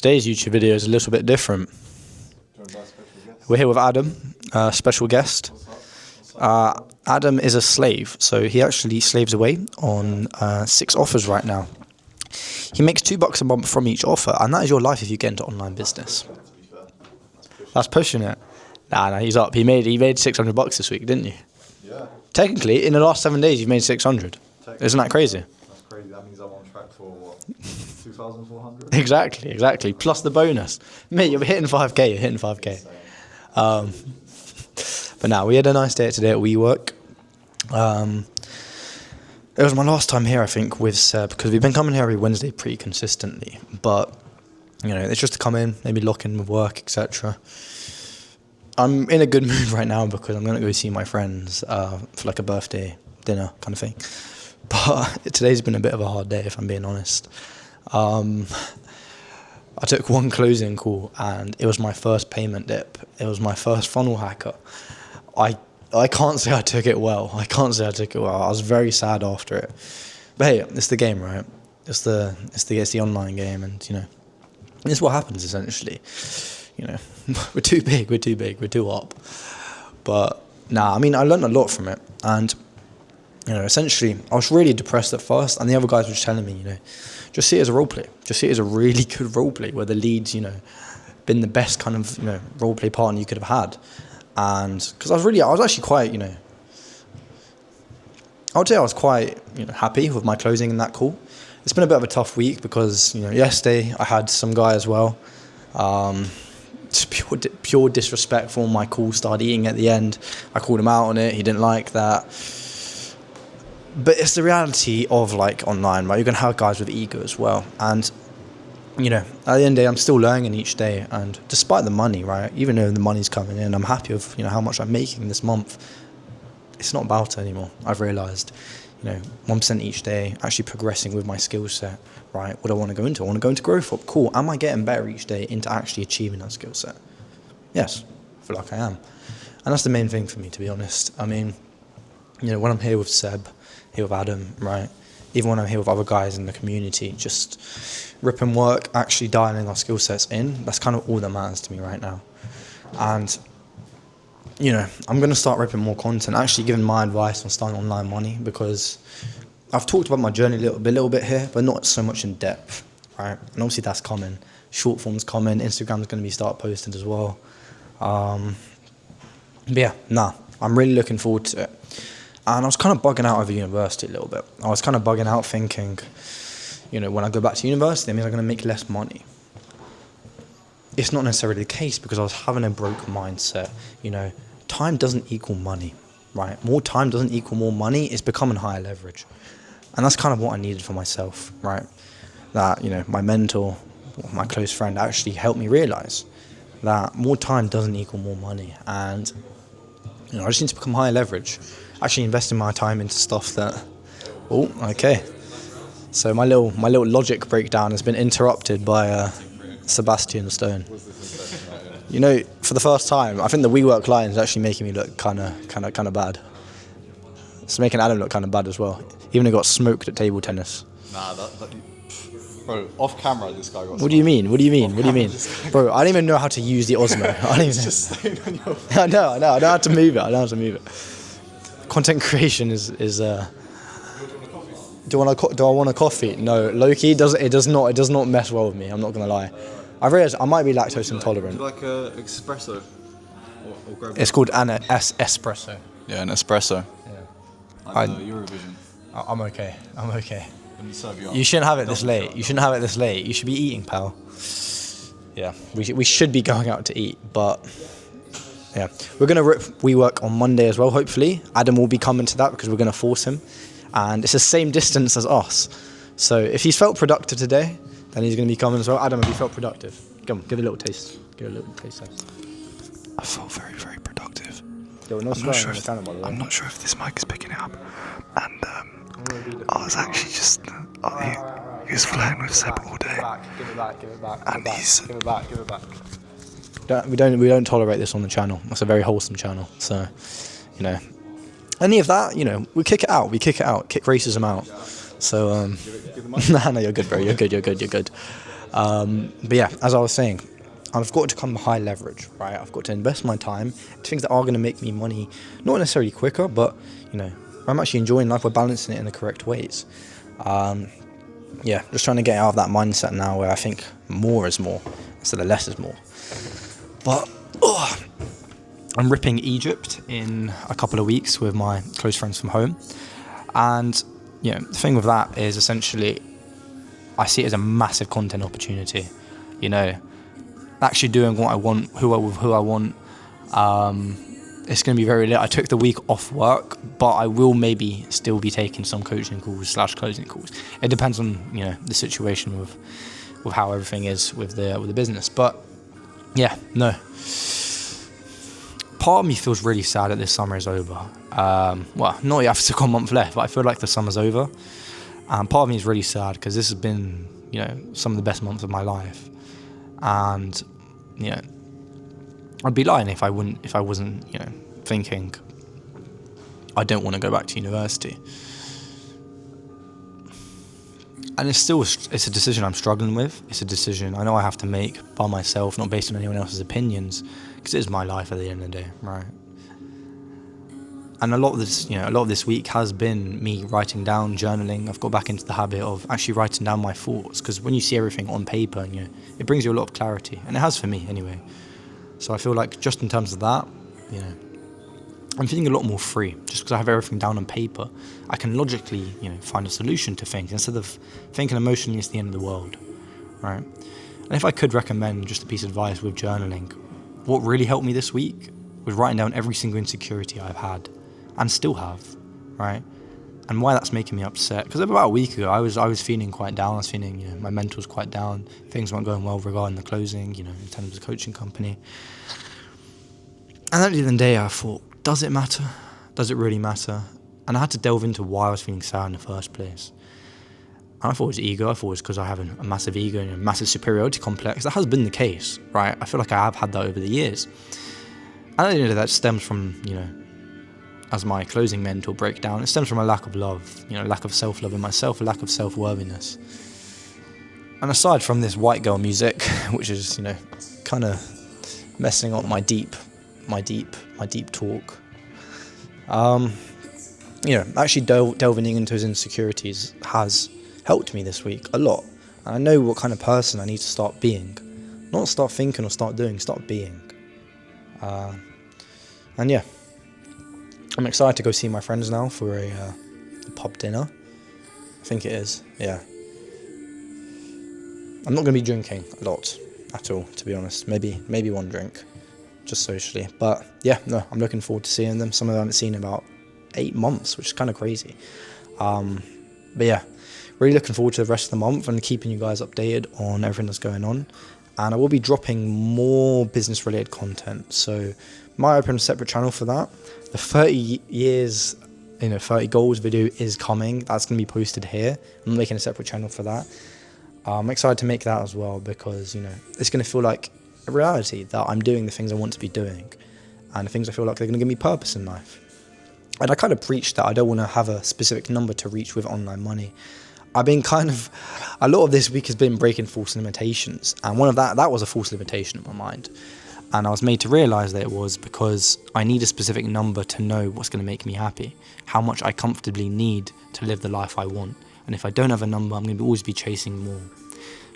Today's YouTube video is a little bit different. We're here with Adam, special guest. Adam is a slave, so he actually slaves away on 6 offers right now. He makes $2 a month from each offer, and that is your life if you get into online business. That's pushing it. Nah, he's up. He made $600 this week, didn't you? Yeah. Technically, in the last 7 days, you've made 600. Isn't that crazy? That's crazy. That means I'm on track for what? 2,400? Exactly. Plus the bonus. Mate, you're hitting 5k. You're hitting 5k. But now, we had a nice day today at WeWork. It was my last time here, I think, with Seb, because we've been coming here every Wednesday pretty consistently. But, you know, it's just to come in, maybe lock in with work, etc. I'm in a good mood right now because I'm going to go see my friends for like a birthday dinner kind of thing. But today's been a bit of a hard day, if I'm being honest. I took one closing call and it was my first payment dip. It was my first funnel hacker. I can't say I took it well. I was very sad after it. But hey, it's the game, right? It's the online game, and you know, this is what happens essentially. You know, we're too big, we're too up. But nah, I mean, I learned a lot from it, and you know, essentially, I was really depressed at first, and the other guys were just telling me, you know, just see it as a role play. Just see it as a really good role play, where the lead's, you know, been the best kind of, you know, role play partner you could have had. And because I was actually quite, you know, I would say I was quite, you know, happy with my closing in that call. It's been a bit of a tough week because, you know, yesterday I had some guy as well. Just pure disrespectful. My call started eating at the end. I called him out on it. He didn't like that. But it's the reality of like online, right? You're gonna have guys with ego as well, and you know, at the end of the day, I'm still learning each day. And despite the money, right, even though the money's coming in, I'm happy with, you know, how much I'm making this month. It's not about it anymore. I've realised, you know, 1% each day, actually progressing with my skill set, right? What do I want to go into? I want to go into growth up. Cool. Am I getting better each day into actually achieving that skill set? Yes, I feel like I am. And that's the main thing for me, to be honest. I mean, you know, when I'm here with Seb, here with Adam, right? Even when I'm here with other guys in the community, just ripping work, actually dialing our skill sets in, that's kind of all that matters to me right now. And, you know, I'm going to start ripping more content, actually giving my advice on starting online money, because I've talked about my journey a little bit here, but not so much in depth, right? And obviously that's coming. Short form's coming. Instagram's going to be start posted as well. But yeah, I'm really looking forward to it. And I was kind of bugging out over university a little bit. I was kind of bugging out thinking, you know, when I go back to university, that means I'm going to make less money. It's not necessarily the case, because I was having a broke mindset. You know, time doesn't equal money, right? More time doesn't equal more money. It's becoming higher leverage. And that's kind of what I needed for myself, right? That, you know, my mentor, my close friend actually helped me realize that more time doesn't equal more money. And, you know, I just need to become higher leverage. Actually investing my time into stuff that, oh, okay. So my little logic breakdown has been interrupted by Sebastian Stone. You know, for the first time, I think the WeWork line is actually making me look kind of bad. It's making Adam look kind of bad as well. Even though he got smoked at table tennis. Nah, bro, off camera, this guy got. What do you mean? Bro, I don't even know how to use the Osmo. I don't even. Just staying on your. I know. I know how to move it. Content creation is. Do I want a coffee? No, low-key, it does not mess well with me. I'm not gonna lie. I realised I might be lactose intolerant. Like a espresso. Or grab It's called an espresso. Yeah, an espresso. Yeah. Like Eurovision. I'm okay. When you serve You shouldn't have it this late. You should be eating, pal. Yeah, we should be going out to eat, but yeah, we're gonna rip WeWork on Monday as well. Hopefully, Adam will be coming to that because we're gonna force him, and it's the same distance as us. So if he's felt productive today, then he's gonna be coming as well. Adam, have you felt productive? Come on, give it a little taste. I felt very, very productive. Yo, I'm not sure if this mic is picking it up. And I was actually just he was flirting with Seb all day. Give it back. And he's Give it back. We don't tolerate this on the channel. It's a very wholesome channel. So, you know, any of that, you know, we kick it out. Kick racism out. So, no, you're good, bro. You're good. But yeah, as I was saying, I've got to come high leverage, right? I've got to invest my time to things that are going to make me money, not necessarily quicker, but, I'm actually enjoying life. We're balancing it in the correct ways. Yeah, just trying to get out of that mindset now where I think more is more instead of less is more. But I'm ripping Egypt in a couple of weeks with my close friends from home. And, the thing with that is essentially I see it as a massive content opportunity, actually doing what I want, who I want. It's going to be very lit. I took the week off work, but I will maybe still be taking some coaching calls / closing calls. It depends on, the situation with how everything is with the business. But yeah, no. Part of me feels really sad that this summer is over. Well, not yet, I've still got a month left, but I feel like the summer's over. And part of me is really sad because this has been, some of the best months of my life. And, I'd be lying if I wasn't, thinking I don't want to go back to university. And it's a decision I'm struggling with. It's a decision I know I have to make by myself, not based on anyone else's opinions, because it is my life at the end of the day, right? And a lot of this week has been me writing down, journaling. I've got back into the habit of actually writing down my thoughts, because when you see everything on paper, and it brings you a lot of clarity, and it has for me anyway. So I feel like just in terms of that, I'm feeling a lot more free. Just because I have everything down on paper, I can logically, find a solution to things instead of thinking emotionally it's the end of the world, right? And if I could recommend just a piece of advice with journaling, what really helped me this week was writing down every single insecurity I've had and still have, right? And why that's making me upset. Because about a week ago, I was feeling quite down. I was feeling, my mental was quite down. Things weren't going well regarding the closing, in terms of the coaching company. And at the end of the day, I thought, does it matter? Does it really matter? And I had to delve into why I was feeling sad in the first place. And I thought it was ego. I thought it was because I have a massive ego and a massive superiority complex. That has been the case, right? I feel like I have had that over the years. And at the end of that stems from, as my closing mental breakdown, it stems from a lack of love, lack of self-love in myself, a lack of self-worthiness. And aside from this white girl music, which is, kind of messing up my deep talk, actually delving into his insecurities has helped me this week a lot. And I know what kind of person I need to start being, not start thinking or start doing, start being. And yeah, I'm excited to go see my friends now for a pub dinner. I think it is, yeah. I'm not going to be drinking a lot at all, to be honest. Maybe one drink, just socially. But yeah, no, I'm looking forward to seeing them. Some of them I haven't seen in about 8 months, which is kind of crazy. But yeah, really looking forward to the rest of the month and keeping you guys updated on everything that's going on. And I will be dropping more business-related content. So might open a separate channel for that. The 30 years, 30 goals video is coming. That's going to be posted here. I'm making a separate channel for that. I'm excited to make that as well because, it's going to feel like a reality that I'm doing the things I want to be doing and the things I feel like they're going to give me purpose in life. And I kind of preach that I don't want to have a specific number to reach with online money. I've been a lot of this week has been breaking false limitations. And one of that was a false limitation in my mind. And I was made to realise that it was because I need a specific number to know what's going to make me happy, how much I comfortably need to live the life I want. And if I don't have a number, I'm going to always be chasing more.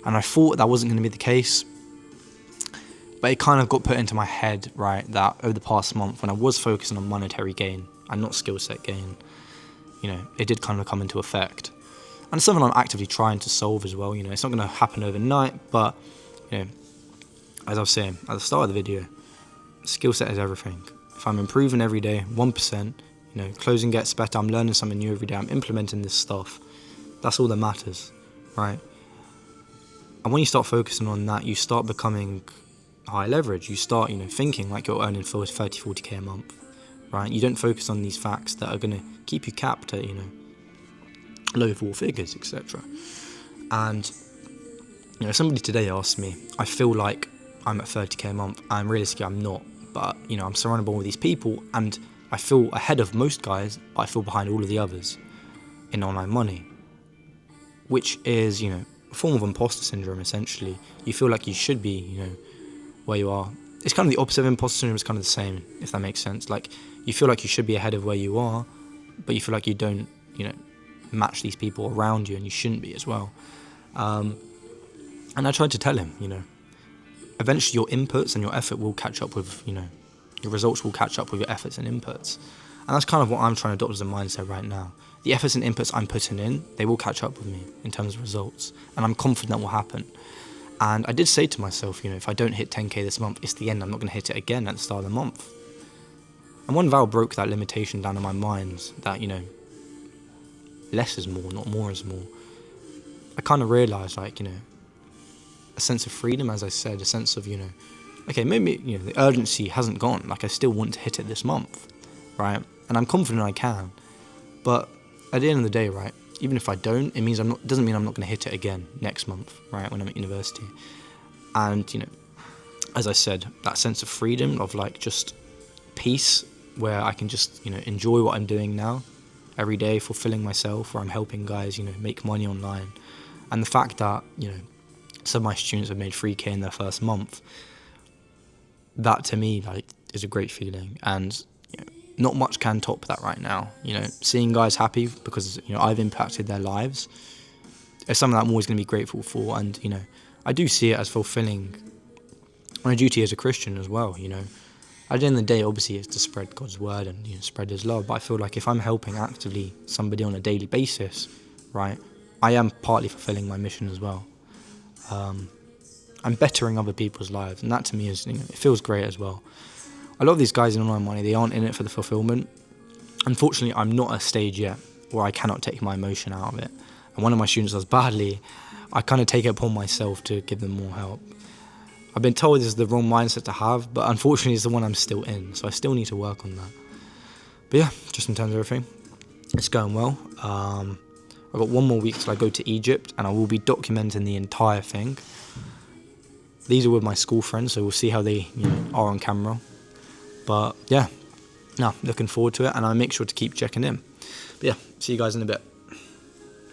And I thought that wasn't going to be the case. But it kind of got put into my head, right, that over the past month when I was focusing on monetary gain and not skill set gain, it did kind of come into effect. And it's something I'm actively trying to solve as well. It's not going to happen overnight, but, as I was saying at the start of the video, skill set is everything. If I'm improving every day, 1%, closing gets better, I'm learning something new every day, I'm implementing this stuff, that's all that matters, right? And when you start focusing on that, you start becoming high leverage. You start, thinking like you're earning 30, 40k a month, right? You don't focus on these facts that are going to keep you capped at, low 4 figures, etc. And, somebody today asked me, I feel like I'm at 30k a month, and realistically I'm not, but, I'm surrounded by all these people, and I feel ahead of most guys, but I feel behind all of the others in online money, which is, a form of imposter syndrome, essentially. You feel like you should be, where you are. It's kind of the opposite of imposter syndrome. It's kind of the same, if that makes sense. Like, you feel like you should be ahead of where you are, but you feel like you don't, match these people around you, and you shouldn't be as well. And I tried to tell him, eventually your inputs and your effort will catch up with, your results will catch up with your efforts and inputs. And that's kind of what I'm trying to adopt as a mindset right now. The efforts and inputs I'm putting in, they will catch up with me in terms of results. And I'm confident that will happen. And I did say to myself, if I don't hit 10k this month, it's the end. I'm not going to hit it again at the start of the month. And one vow broke that limitation down in my mind that, less is more, not more is more. I kind of realised, like, a sense of freedom, as I said, a sense of, okay, maybe, the urgency hasn't gone. Like, I still want to hit it this month, right? And I'm confident I can. But at the end of the day, right, even if I don't, doesn't mean I'm not going to hit it again next month, right, when I'm at university. And, as I said, that sense of freedom, of, like, just peace, where I can just, enjoy what I'm doing now every day, fulfilling myself, where I'm helping guys, make money online. And the fact that, some of my students have made 3k in their first month, that to me, like, is a great feeling. And not much can top that right now. Seeing guys happy because, I've impacted their lives is something that I'm always going to be grateful for. And, I do see it as fulfilling my duty as a Christian as well. At the end of the day, obviously, it's to spread God's word and spread his love. But I feel like if I'm helping actively somebody on a daily basis, right, I am partly fulfilling my mission as well. I'm bettering other people's lives, and that to me is, it feels great as well. A lot of these guys in online money, they aren't in it for the fulfillment. Unfortunately, I'm not at a stage yet where I cannot take my emotion out of it. And one of my students does badly, I kind of take it upon myself to give them more help. I've been told this is the wrong mindset to have, but unfortunately it's the one I'm still in, so I still need to work on that. But yeah, just in terms of everything, it's going well. I've got one more week till I go to Egypt, and I will be documenting the entire thing. These are with my school friends, so we'll see how they are on camera. But yeah, no, looking forward to it, and I'll make sure to keep checking in. But yeah, see you guys in a bit.